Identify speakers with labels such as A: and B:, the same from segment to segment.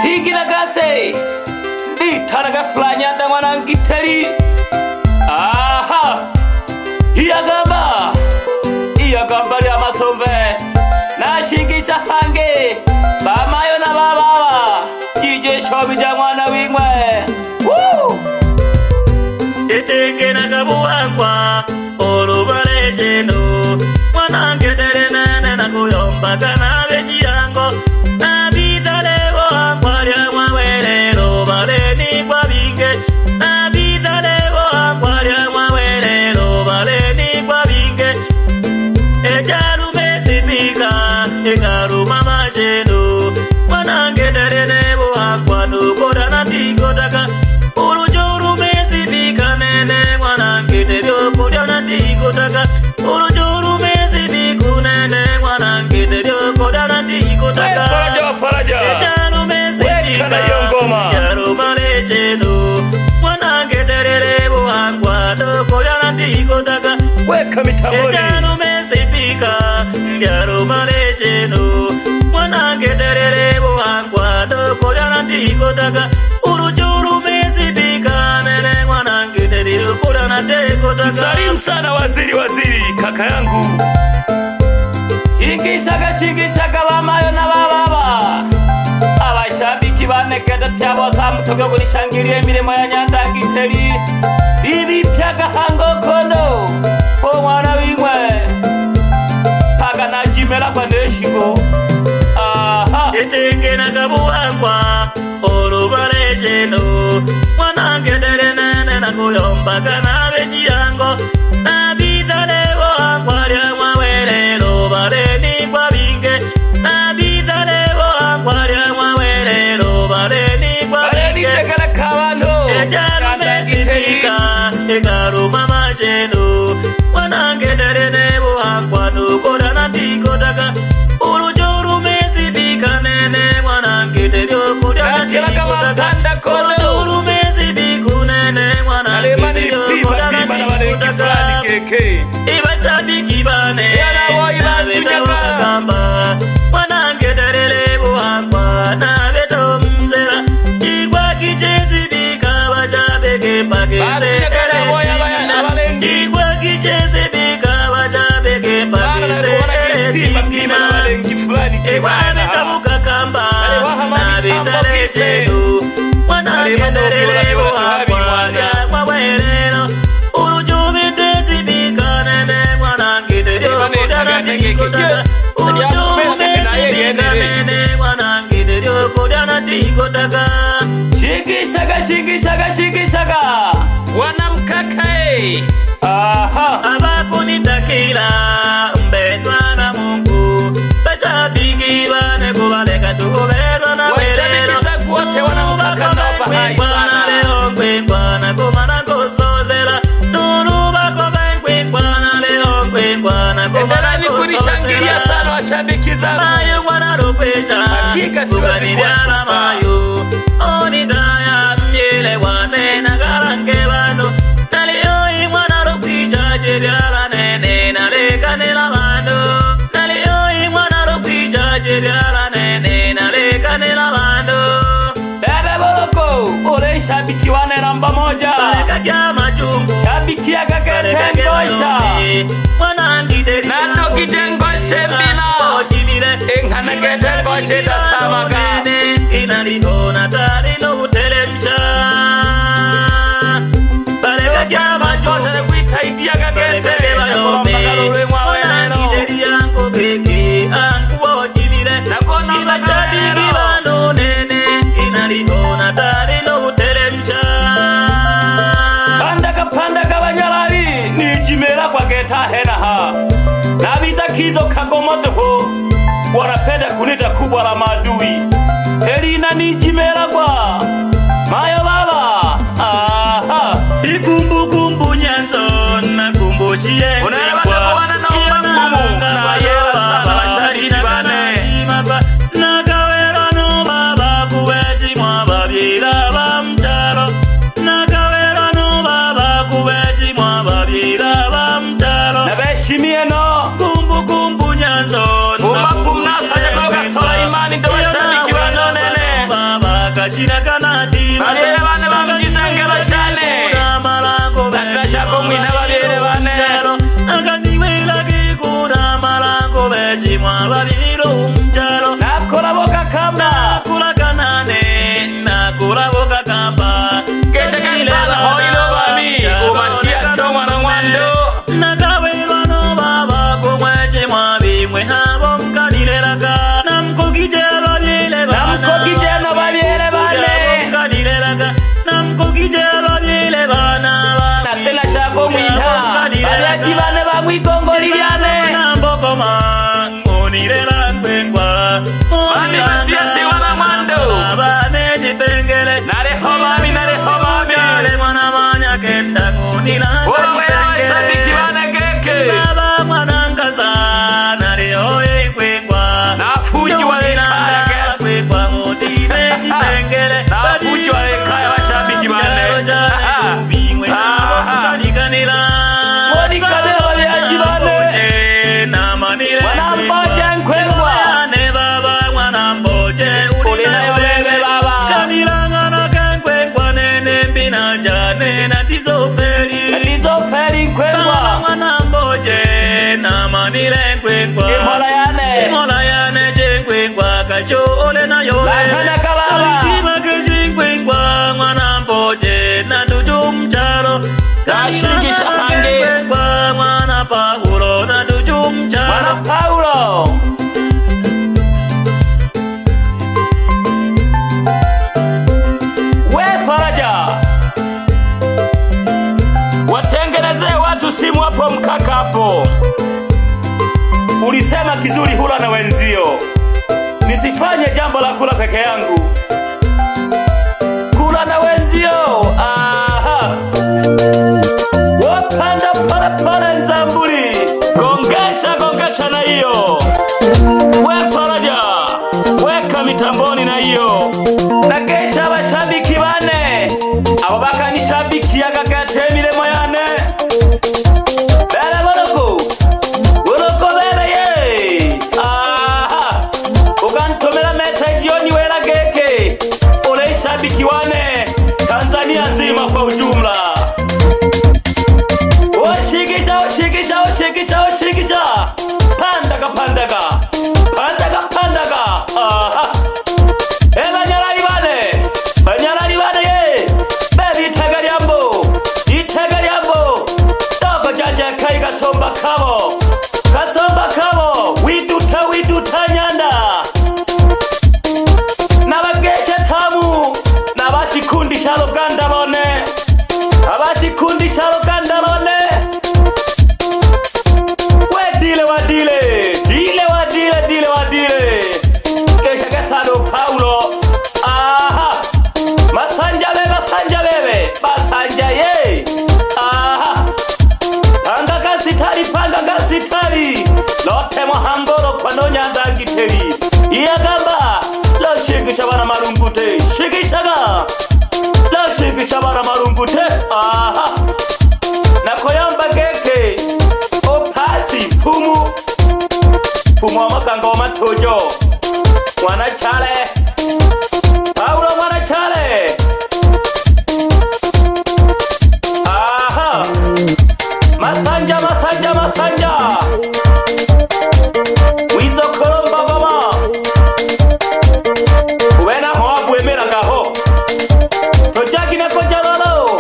A: Tigina gase Taraga flanya da wanangiteri. Aha Iyagamba ya masombe Nashingicha hange Bamayo na baba Kije shobi jamwana wingwe. Woo!
B: Iteke na kabuakwa Orubare jeno Mwanange tere nene na kuyomba kana veji yango Na vidale wa kwaria mwawerero Baleni kwa binge Na vidale wa kwaria mwawerero Baleni kwa binge Ejaru mesipika Egaru mama jeno Mwanange tere nebo akwa Nukora na tikodaka Urujuru mesipika nene Mwanange tere okodia na tikodaka Urujuru mesipiku nene Mwanange tere okodia na tikodaka
A: Faraja
B: Ejaru mesipika Ejaru marejeno Mwanange tere nebo akwa Nukora na tikodaka
A: Weka mitamoni
B: Ejaru mesipika Ejaru marejeno Mwanange tere nebo akwa Nukora na tikodaka Urujuru mesipika nene Mwanange tere okodia na tikodaka.
A: Salim sana waziri kaka yangu. Shingishaga bamayo na baba. Abashabiki banekeda pyabo samutobyo kurishangiriye imirimo ya Nyandangiteri. Ibi pyaga hango kono. Ko mwana wingwe. Paga na jimela kwa neshigo. Aha.
B: Iteke na kabuakwa Orubare jeno Mwanange tere nene na kuyomba kana veji yango Na vidale wa kwaria mwawerero Baleni kwa binge Na vidale wa kwaria mwawerero Baleni kwa binge
A: Tekele kabano.
B: Ejaru mesipika Egaru mama jeno Mwanange tere nebo akwa Nukora na tikodaka Urujuru mesipika nene Mwanange tere okodia na tikodaka Urujuru mesipiku nene Mwanange tere okodia na tikodaka Ibachabiki bane Naveto kakamba Mwanange tere nebo akwa Naveto mzera Igwa kichesipika Bachabeke pakese Igwa kichesipika Bachabeke pakese Ewane tabuka kamba Navitare sedu Mwanange tere nebo akwa Mwawerero Urujubite zipika nene Mwanange tere okodia na tikodaka Urujubite zipika nene Mwanange tere okodia na tikodaka
A: Shingishaga wanamkakae. Aha
B: Abakunitakila mbendwa na Mungu Bashabiki bane kubaleka tukuberwa na werero
A: Washabiki wote wanamkaka na bahai sana.
B: Leo kwengwana kumana kusozela Nuru bako kwengwana leo kwengwana kumana
A: Endelani kunishangilia sana washabiki zangu.
B: Mayo mwana rupesha
A: Hakika siwezi
B: Kubaniriana mayo Onidaya mjele wane na garange bano Naliyoi mwana rupesha Jiriala nene naleka nila bano Naliyoi mwana rupesha Jiriala nene naleka nila bano
A: Bebe Boloko ule shabiki wane namba moja.
B: Baleka kya machungu
A: Shabiki ya kakete ngosha
B: Mwanangi tere
A: Nato kitengoshe mbina Engana kete ngoshe da samaga
B: Inalihona tarino utelemsha Baleka kya machungu
A: Kuita itia kakete
B: Mwanangi tere yangu keke Angu wajinile Ibachabiki bano nene Inalihona tarino utelemsha
A: Pandaka banyalari Nijimela kwa geta hena ha Nabiza kizo kagomoto ho Wanapenda kunita kubwa la maadui Helina nijimela kwa Mayo baba. Aha
B: Ikumbukumbu nyanzo na kumbushie
A: Unaelewa kwa wana na umakumu Na yela sana washariki bane
B: Nakawera no baba kuweji mwa babila bamtaro Nakawera no baba kuweji mwa babila bamtaro
A: Nabeshimie no
B: Kumbukumbu nyanzo
A: Umakumu nasa ya koga sola imani Ndo washariki bane nene
B: China kanati
A: Babele bane bamjisangela shane Nakashako mwina babele bane
B: Akaniwela kikura malango beji mwa babilo umjalo
A: Nakula boka kamba
B: Nakula kanane Nakula boka kamba
A: Kesha kasala hoilo bami Umatia choma na mwando
B: Nakawelo no baba kumweji mwa bimwe habo mkanilelaka Namkokijelo babele bana
A: Namkokijelo babele bane
B: Mkanilelaka Namkokijelo babele bana
A: Napela shako mwina Bayaji bane bamwikongo liliane
B: Nambokoma Unilela nkwengwa
A: Mami matia siwa na mwando
B: Bane jipengele
A: Nareho mami, nareho mami
B: Kale mwana manya kenda ngunila
A: Wewe sabiki bane keke
B: Baba mwana ngaza Nareho nkwengwa
A: Nafuji wale kaya getu
B: Nkwengwa ngutile jipengele
A: Nafuji wale kaya washabiki bane
B: Bingwe nabo kanikanila
A: Monikale wale ajibane Wanamboje nkwengwa
B: Ne baba wanamboje
A: Ulina wewe baba
B: Kanilangana kenkwengwa nene mbina jane na tizoferi
A: Nizoferi nkwengwa
B: Wanamboje na manile nkwengwa Imola yane je nkwengwa kacho ole na yowe
A: Lakana kababa
B: Kima kezi nkwengwa wanamboje na tuju mcharo
A: Nashingisha hange
B: Mwana Paulo na tuju mcharo
A: Mwana Paulo We Faraja Watengeneze watu simu hapo mkaka hapo Ulisema kizuri hula na wenzio Nisifanye jambo la kula peke yangu Kula na wenzio Aha Wapanda para nzambuli Gongesha na hiyo We Faraja Weka mitamboni na hiyo Nagesha bashabiki bane Abo bakanishabiki agagate milemo yane Bele Boloko bele ye Aha Ugantomela message yoni wela geke Ule shabiki wane Tanzania nzima kwa ujumla Oshikisha Pandaga Aha Banyalali bane ye Baby itega liambo Dogo janja kai kasomba kamo Widuta nyanda Nabageshe tamu Nabashikundi shalo ganda bone Abashikundi shalo ganda bone Dile Kesha kasalo Paulo Aha Masanja ye Aha Panga gasitari Lote mohangoro kwa nonya ndangiteri Iyagamba Lo shigisha bana marungute Shigishaga Lo shigisha bana marungute Aha Nakoyamba geke Opasi Fumu wa makanga wa matojo Mwana chale Paulo mwana chale Aha Masanja Wizo kolomba goma Uwena hoa buemera ngaho Tojaki na kojalolo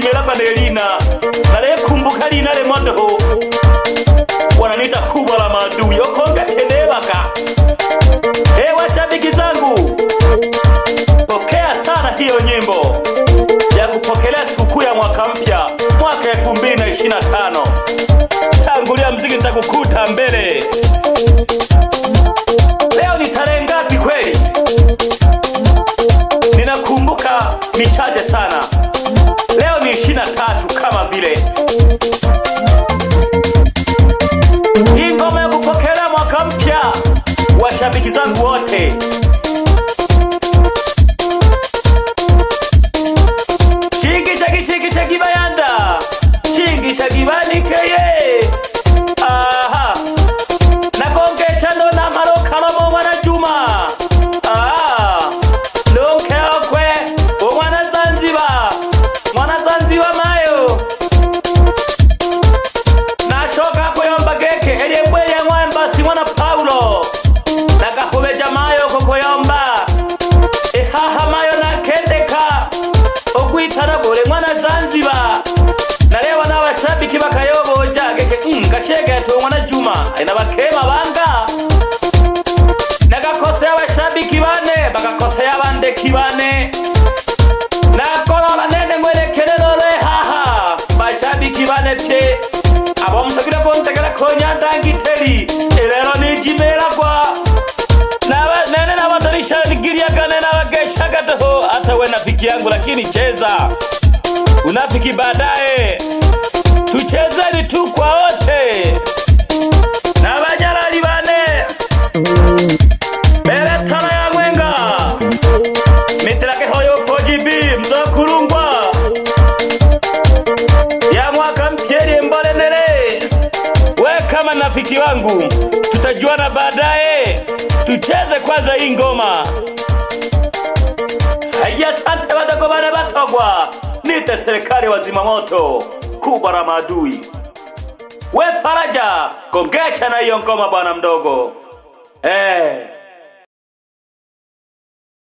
A: Jimela kwa Nelina. Nale kumbuka lina le moto. Wananita kubwa la maadui. Okonga kenebaka. Washabiki zangu, pokea sana hiyo nyimbo ya kupokelea sikukuu ya mwaka mpya, mwaka 2025. Tangulia mziki nitakukuta mbele. Leo ni tarehe ngapi kweli? Ninakumbuka michache sana. Leo ni 23 kama vile. Hii ngoma ya kupokelea mwaka mpya, washabiki zangu wote, Shigi bayanda, shigi banikeye. Aha, nagongesha ndo na maroka mo mwana Juma. Lonke okwe, mwana Zanzibar mayo. Nashoka kuyomba geke, eliembwe ya mwamba si mwana Paulo. Nakahubeja mayo kukoyomba. Haha mayo na kendeka. Okuitara bole mwana Zanzibar. Nalewa na washabiki bakayoboja geke kashege to mwana Juma. Ina bakema banga. Nagakosea washabiki bane, bakakosea bande kibane. Nakolola nene mwelekelelo le haha. Bashabiki bane pye. Abo msakira kontekela konyanda ngiteri. Elero ni Jimela kwa. Nene na watanisha nigiria gane na wagesha gatoho. Hata we nafiki yangu lakini cheza. Unafiki baadaye. Tuchezeni tu kwa wote. Na banyala libane. Bele tana ya mwenga. Mitilake hoyo fojibi mzokurungwa. Ya mwaka mpyeri mbole nere. We kama nafiki wangu, tutajuana baadaye. Tucheze kwanza hii ngoma. Asante wadogo bana batogwa. Nite serikali wa zimamoto kubwa la maadui. We Faraja, gongesha na hiyo ngoma bwana mdogo.